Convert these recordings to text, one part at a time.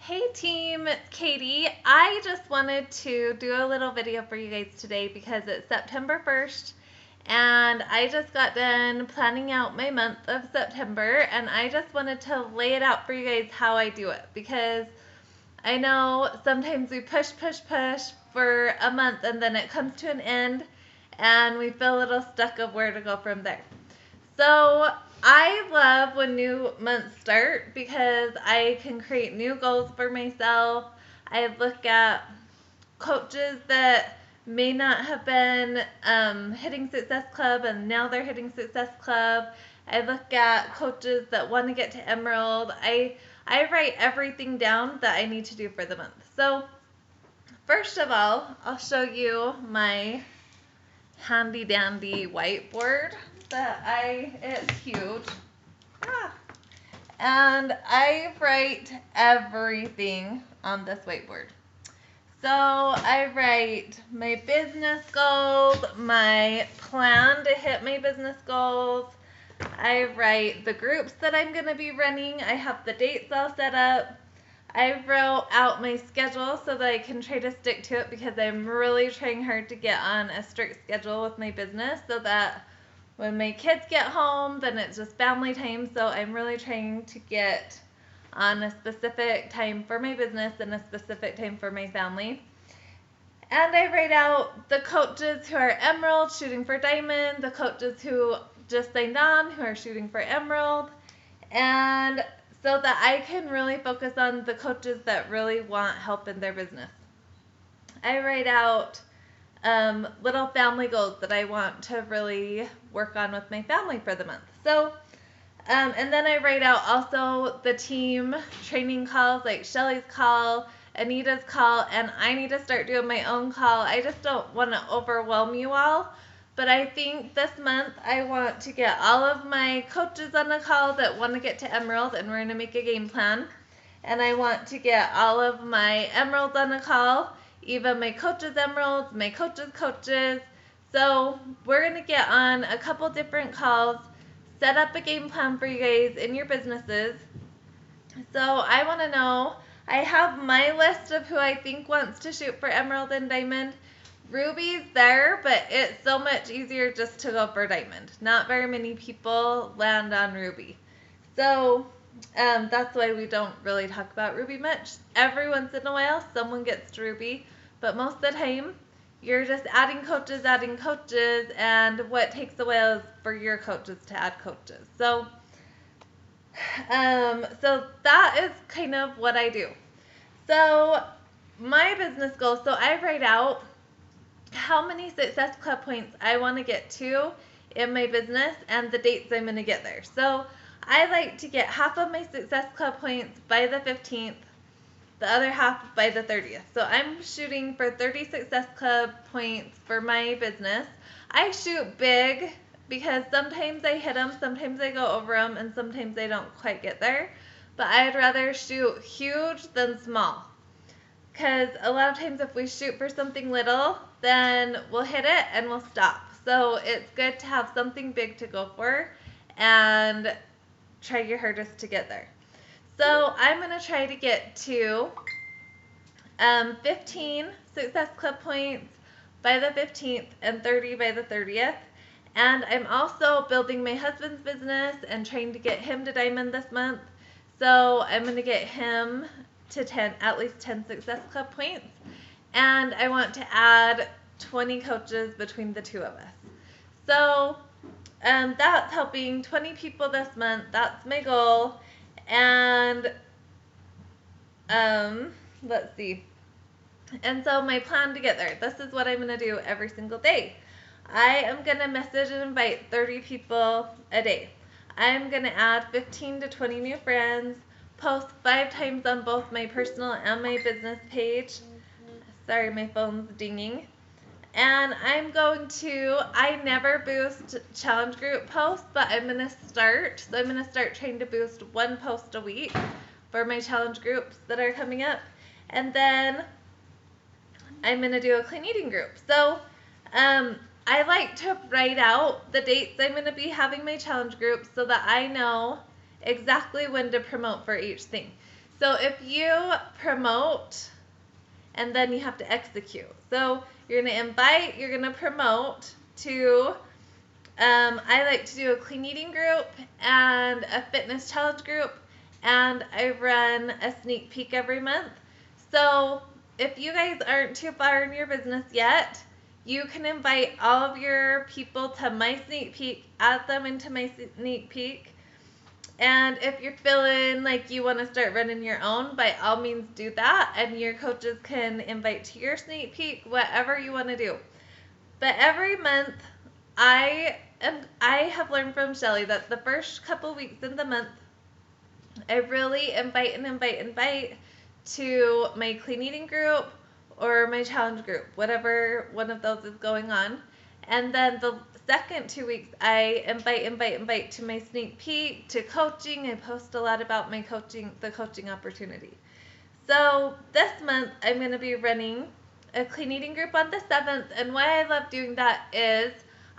Hey team, it's Katie. I just wanted to do a little video for you guys today because it's September 1st and I just got done planning out my month of September, and I just wanted to lay it out for you guys how I do it, because I know sometimes we push for a month and then it comes to an end and we feel a little stuck of where to go from there. So I love when new months start because I can create new goals for myself. I look at coaches that may not have been hitting Success Club and now they're hitting Success Club. I look at coaches that want to get to Emerald. I write everything down that I need to do for the month. So first of all, I'll show you my handy dandy whiteboard it's huge. And I write everything on this whiteboard. So I write my business goals, my plan to hit my business goals. I write the groups that I'm going to be running. I have the dates all set up. I wrote out my schedule so that I can try to stick to it, because I'm really trying hard to get on a strict schedule with my business so that when my kids get home, then it's just family time. So I'm really trying to get on a specific time for my business and a specific time for my family. And I write out the coaches who are Emerald shooting for Diamond, the coaches who just signed on who are shooting for Emerald, and so that I can really focus on the coaches that really want help in their business. I write out little family goals that I want to really work on with my family for the month. So, and then I write out also the team training calls, like Shelly's call, Anita's call, and I need to start doing my own call. I just don't want to overwhelm you all. But I think this month I want to get all of my coaches on a call that want to get to Emerald, and we're going to make a game plan. And I want to get all of my Emeralds on a call, even my coaches' Emeralds, my coaches' coaches. So we're going to get on a couple different calls, set up a game plan for you guys in your businesses. So I want to know, I have my list of who I think wants to shoot for Emerald and Diamond. Ruby's there, but it's so much easier just to go for Diamond. Not very many people land on Ruby. So that's why we don't really talk about Ruby much. Every once in a while, someone gets to Ruby, but most of the time, you're just adding coaches, and what takes a while is for your coaches to add coaches. So, so that is kind of what I do. So my business goals, so I write out how many Success Club points I want to get to in my business and the dates I'm going to get there. So I like to get half of my Success Club points by the 15th, the other half by the 30th. So I'm shooting for 30 Success Club points for my business. I shoot big because sometimes I hit them, sometimes I go over them, and sometimes I don't quite get there. But I'd rather shoot huge than small, because a lot of times if we shoot for something little, then we'll hit it and we'll stop. So it's good to have something big to go for and try your hardest to get there. So I'm going to try to get to 15 Success Club points by the 15th and 30 by the 30th. And I'm also building my husband's business and trying to get him to Diamond this month. So I'm going to get him to at least 10 Success Club points. And I want to add 20 coaches between the two of us. So that's helping 20 people this month. That's my goal. And let's see. And so my plan to get there, this is what I'm going to do every single day. I am going to message and invite 30 people a day. I'm going to add 15 to 20 new friends, post 5 times on both my personal and my business page. Sorry, my phone's dinging. And I'm going to, I never boost challenge group posts, but I'm going to start. So I'm going to start trying to boost 1 post a week for my challenge groups that are coming up. And then I'm going to do a clean eating group. So I like to write out the dates I'm going to be having my challenge groups so that I know exactly when to promote for each thing. So if you promote and then you have to execute. So you're going to invite, you're going to promote to, I like to do a clean eating group and a fitness challenge group, and I run a sneak peek every month. So if you guys aren't too far in your business yet, you can invite all of your people to my sneak peek, add them into my sneak peek. And if you're feeling like you want to start running your own, by all means do that. And your coaches can invite to your sneak peek, whatever you want to do. But every month, I have learned from Shelly that the first couple weeks in the month, I really invite to my clean eating group or my challenge group, whatever one of those is going on. And then the second 2 weeks, I invite to my sneak peek, to coaching. I post a lot about my coaching, the coaching opportunity. So this month, I'm going to be running a clean eating group on the 7th. And why I love doing that is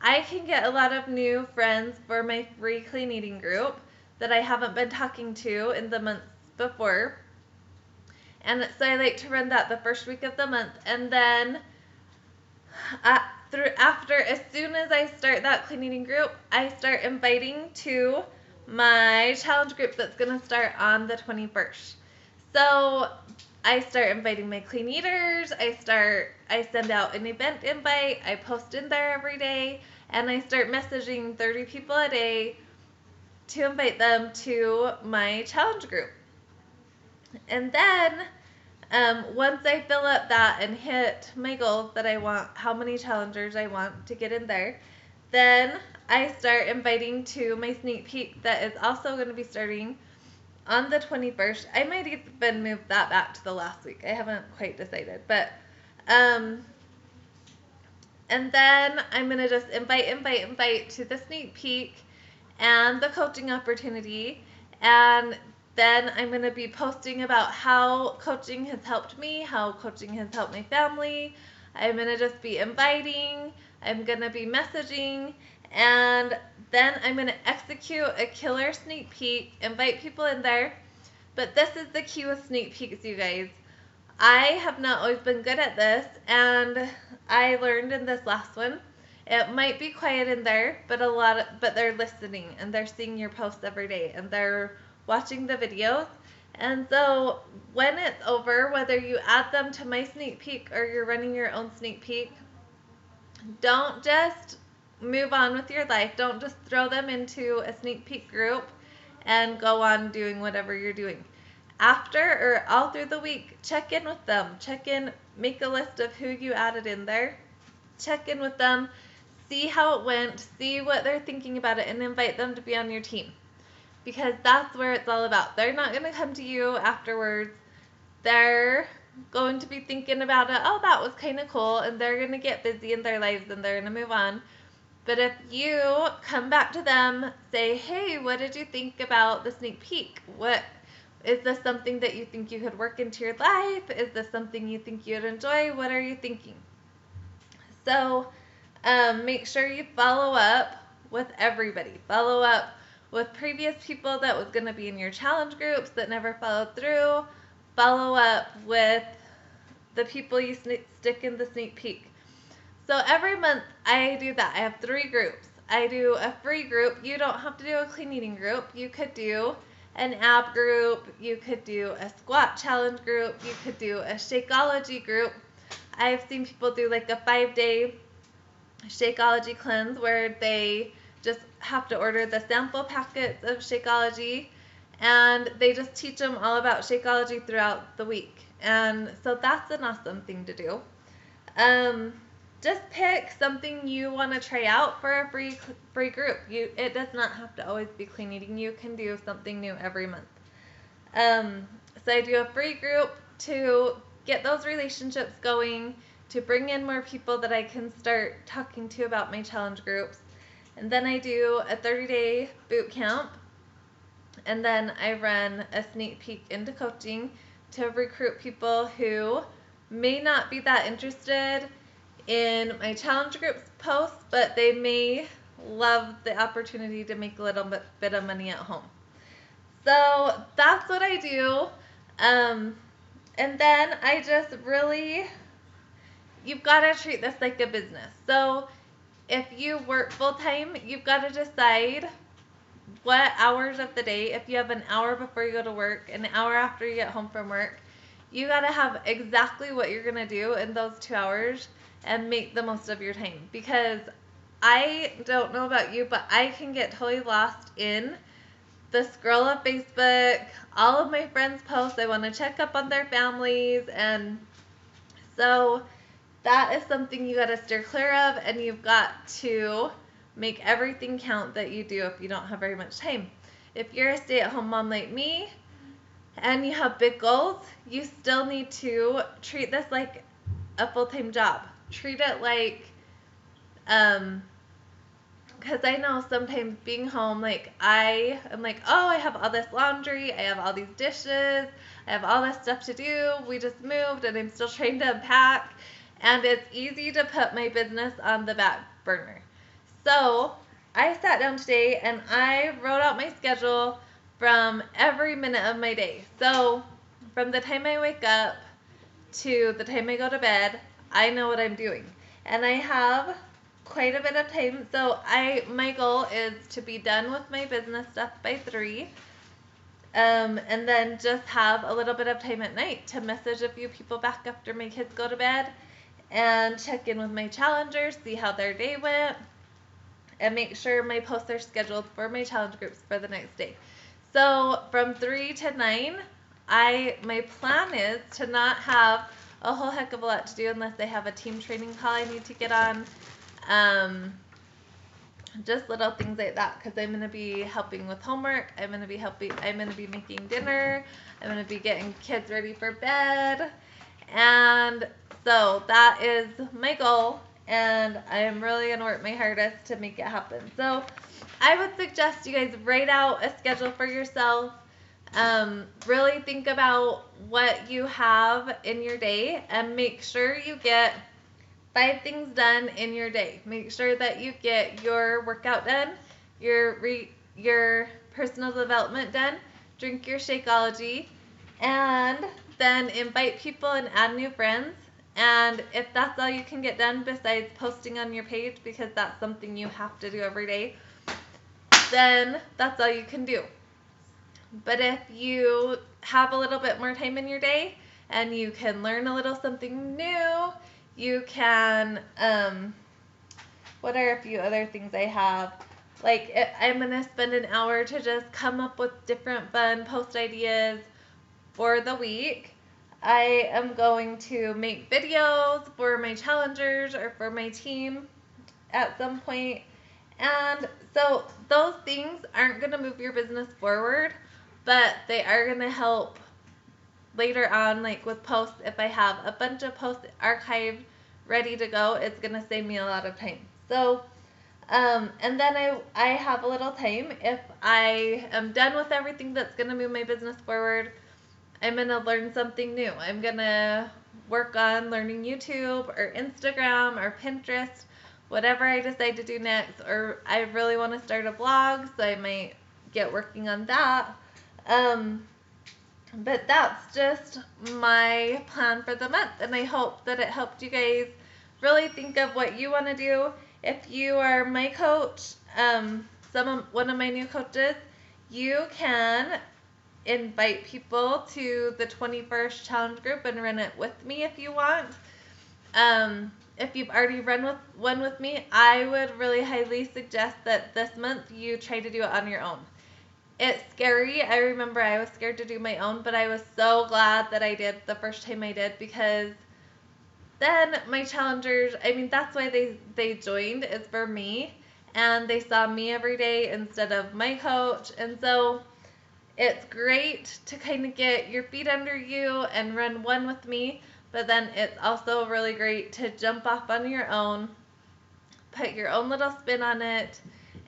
I can get a lot of new friends for my free clean eating group that I haven't been talking to in the months before. And so I like to run that the first week of the month. And then as soon as I start that clean eating group, I start inviting to my challenge group that's going to start on the 21st. So I start inviting my clean eaters. I send out an event invite. I post in there every day, and I start messaging 30 people a day to invite them to my challenge group. And then once I fill up that and hit my goals that I want, how many challengers I want to get in there, then I start inviting to my sneak peek that is also going to be starting on the 21st. I might even move that back to the last week. I haven't quite decided. But, and then I'm going to just invite to the sneak peek and the coaching opportunity. And then I'm going to be posting about how coaching has helped me, how coaching has helped my family. I'm going to just be inviting. I'm going to be messaging. And then I'm going to execute a killer sneak peek, invite people in there. But this is the key with sneak peeks, you guys. I have not always been good at this, and I learned in this last one. It might be quiet in there, but they're listening, and they're seeing your posts every day, and they're watching the videos. And so when it's over, whether you add them to my sneak peek or you're running your own sneak peek, don't just move on with your life. Don't just throw them into a sneak peek group and go on doing whatever you're doing. After or all through the week, check in with them. Make a list of who you added in there. Check in with them, see how it went, see what they're thinking about it, and invite them to be on your team. Because that's where it's all about. They're not going to come to you afterwards. They're going to be thinking about it, oh, that was kind of cool, and they're going to get busy in their lives and they're going to move on. But if you come back to them, say, hey, what did you think about the sneak peek? Is this something that you think you could work into your life? Is this something you think you'd enjoy? What are you thinking? So make sure you follow up with everybody. Follow up with previous people that was going to be in your challenge groups that never followed through. Follow up with the people you stick in the sneak peek. So every month I do that. I have 3 groups. I do a free group. You don't have to do a clean eating group. You could do an ab group. You could do a squat challenge group. You could do a Shakeology group. I've seen people do like a 5-day Shakeology cleanse where they just have to order the sample packets of Shakeology, and they just teach them all about Shakeology throughout the week. And so that's an awesome thing to do. Just pick something you want to try out for a free group. It does not have to always be clean eating. You can do something new every month. So I do a free group to get those relationships going, to bring in more people that I can start talking to about my challenge groups. And then I do a 30-day boot camp. And then I run a sneak peek into coaching to recruit people who may not be that interested in my challenge groups posts, but they may love the opportunity to make a little bit of money at home. So that's what I do. And then I just really, you've got to treat this like a business. So if you work full time, you've got to decide what hours of the day, if you have an hour before you go to work, an hour after you get home from work, you got to have exactly what you're going to do in those 2 hours and make the most of your time. Because I don't know about you, but I can get totally lost in the scroll of Facebook, all of my friends' posts. I want to check up on their families. And so that is something you got to steer clear of, and you've got to make everything count that you do if you don't have very much time. If you're a stay-at-home mom like me and you have big goals, you still need to treat this like a full-time job. Treat it like, because I know sometimes being home, like I am like, oh, I have all this laundry, I have all these dishes, I have all this stuff to do, we just moved and I'm still trying to unpack, and it's easy to put my business on the back burner. So I sat down today and I wrote out my schedule from every minute of my day. So from the time I wake up to the time I go to bed, I know what I'm doing. And I have quite a bit of time. So my goal is to be done with my business stuff by 3. And then just have a little bit of time at night to message a few people back after my kids go to bed and check in with my challengers, see how their day went, and make sure my posts are scheduled for my challenge groups for the next day. So from 3 to 9, my plan is to not have a whole heck of a lot to do unless I have a team training call I need to get on. Just little things like that, because I'm going to be helping with homework. I'm going to be making dinner. I'm going to be getting kids ready for bed. And so that is my goal, and I am really going to work my hardest to make it happen. So I would suggest you guys write out a schedule for yourself. Really think about what you have in your day and make sure you get 5 things done in your day. Make sure that you get your workout done, your personal development done, drink your Shakeology, and then invite people and add new friends. And if that's all you can get done besides posting on your page, because that's something you have to do every day, then that's all you can do. But if you have a little bit more time in your day and you can learn a little something new, you can, what are a few other things I have? Like, I'm going to spend an hour to just come up with different fun post ideas for the week. I am going to make videos for my challengers or for my team at some point. And so those things aren't going to move your business forward, but they are going to help later on, like with posts. If I have a bunch of posts archived ready to go, it's going to save me a lot of time. So, and then I have a little time. If I am done with everything that's going to move my business forward, I'm going to learn something new. I'm going to work on learning YouTube or Instagram or Pinterest, whatever I decide to do next. Or I really want to start a blog, so I might get working on that. But that's just my plan for the month, and I hope that it helped you guys really think of what you want to do. If you are my coach, one of my new coaches, you can invite people to the 21st challenge group and run it with me if you want. If you've already run one with me, I would really highly suggest that this month you try to do it on your own. It's scary. I remember I was scared to do my own, but I was so glad that I did the first time I did, because then my challengers, I mean, that's why they joined, is for me, and they saw me every day instead of my coach. And so it's great to kind of get your feet under you and run one with me, but then it's also really great to jump off on your own, put your own little spin on it,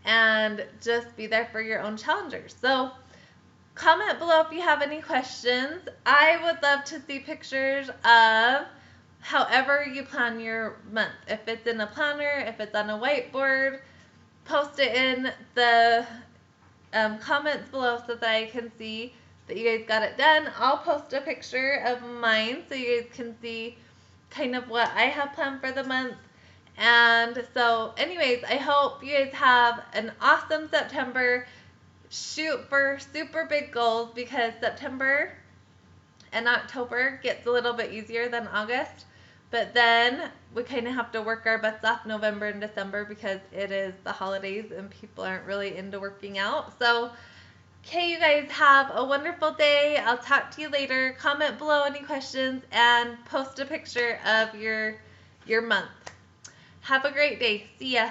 and just be there for your own challengers. So comment below if you have any questions. I would love to see pictures of however you plan your month. If it's in a planner, if it's on a whiteboard, post it in the comments below so that I can see. that you guys got it done. I'll post a picture of mine so you guys can see kind of what I have planned for the month. And so anyways, I hope you guys have an awesome September. Shoot for super big goals, because September and October gets a little bit easier than August. But then we kind of have to work our butts off November and December because it is the holidays and people aren't really into working out. So, okay, you guys have a wonderful day. I'll talk to you later. Comment below any questions and post a picture of your month. Have a great day. See ya.